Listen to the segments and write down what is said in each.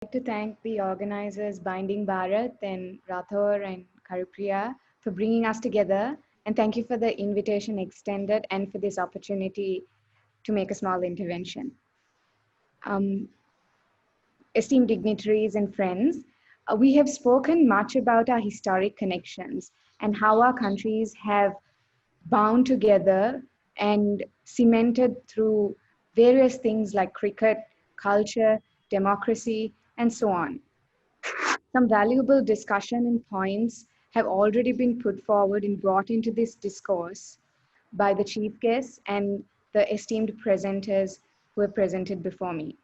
like to thank the organizers Binding Bharat and Rathor and Karupriya for bringing us together. And thank you for the invitation extended and for this opportunity to make a small intervention. Um, Esteemed dignitaries and friends, we have spoken much about our historic connections and how our countries have bound together and cemented through various things like cricket, culture, democracy, and so on. Some valuable discussion and points have already been put forward and brought into this discourse by the chief guests and the esteemed presenters who have presented before me.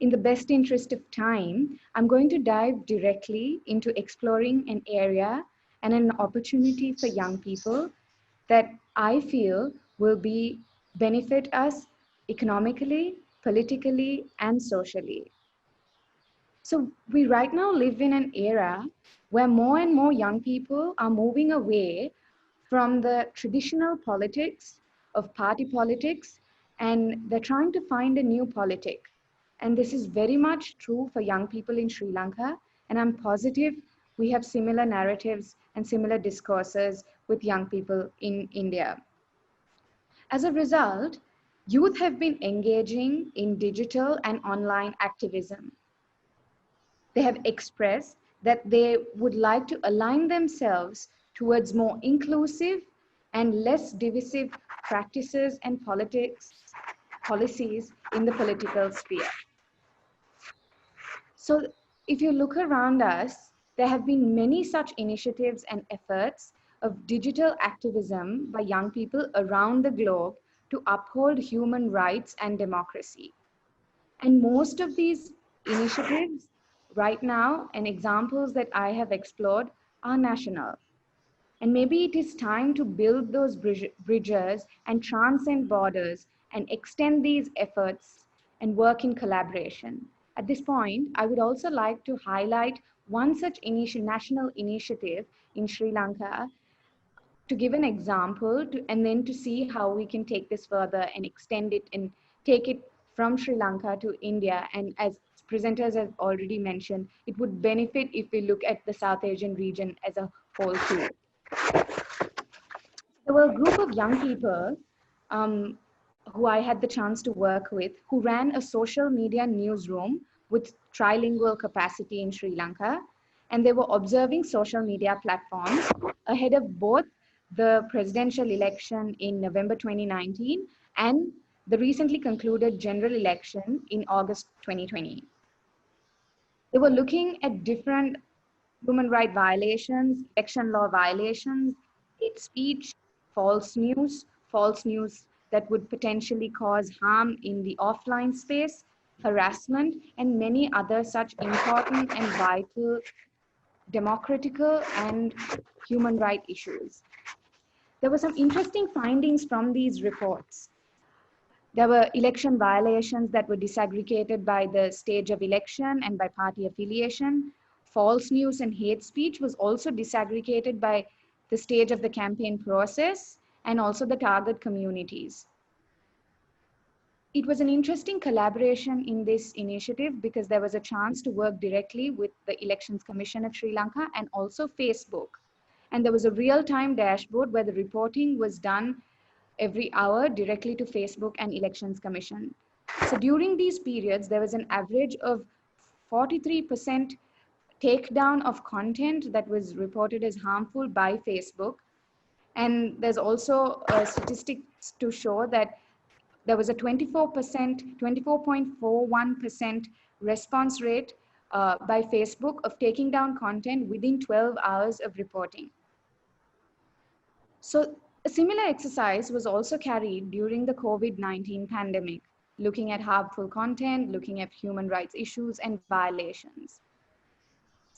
In the best interest of time, I'm going to dive directly into exploring an area and an opportunity for young people that I feel will be benefit us economically, politically, and socially. So we right now live in an era where more and more young people are moving away from the traditional politics of party politics, and they're trying to find a new politic. And this is very much true for young people in Sri Lanka. And I'm positive we have similar narratives and similar discourses with young people in India. As a result, youth have been engaging in digital and online activism. They have expressed that they would like to align themselves towards more inclusive and less divisive practices and policies in the political sphere. So if you look around us, there have been many such initiatives and efforts of digital activism by young people around the globe to uphold human rights and democracy. And most of these initiatives right now and examples that I have explored are national. And maybe it is time to build those bridges and transcend borders and extend these efforts and work in collaboration. At this point, I would also like to highlight one such national initiative in Sri Lanka to give an example and then to see how we can take this further and extend it and take it from Sri Lanka to India. And as presenters have already mentioned, it would benefit if we look at the South Asian region as a whole too. There were a group of young people um, who I had the chance to work with who ran a social media newsroom with trilingual capacity in Sri Lanka. And they were observing social media platforms ahead of both the presidential election in November 2019 and the recently concluded general election in August 2020. They were looking at different human rights violations, election law violations, hate speech, false news that would potentially cause harm in the offline space, harassment, and many other such important and vital democratical and human rights issues. There were some interesting findings from these reports. There were election violations that were disaggregated by the stage of election and by party affiliation. False news and hate speech was also disaggregated by the stage of the campaign process and also the target communities. It was an interesting collaboration in this initiative because there was a chance to work directly with the Elections Commission of Sri Lanka and also Facebook. And there was a real-time dashboard where the reporting was done every hour directly to Facebook and Elections Commission. So during these periods, there was an average of 43% takedown of content that was reported as harmful by Facebook. And there's also statistics to show that there was a 24.41% response rate by Facebook of taking down content within 12 hours of reporting. So a similar exercise was also carried during the COVID-19 pandemic, looking at harmful content, looking at human rights issues and violations.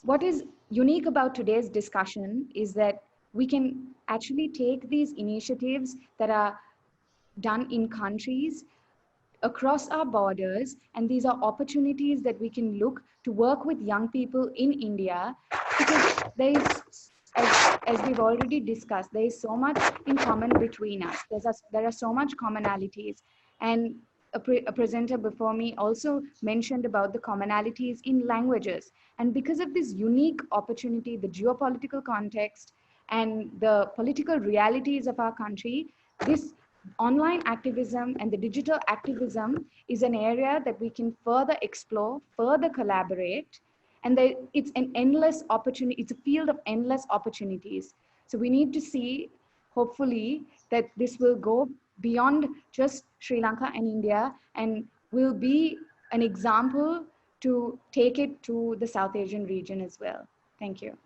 What is unique about today's discussion is that we can actually take these initiatives that are done in countries across our borders, and these are opportunities that we can look to work with young people in India because there is, as we've already discussed, there is so much in common between us. There are so much commonalities, and a presenter before me also mentioned about the commonalities in languages. And because of this unique opportunity, the geopolitical context and the political realities of our country, this online activism and the digital activism is an area that we can further explore, further collaborate, and it's an endless opportunity. It's a field of endless opportunities. So we need to see, hopefully, that this will go beyond just Sri Lanka and India and will be an example to take it to the South Asian region as well. Thank you.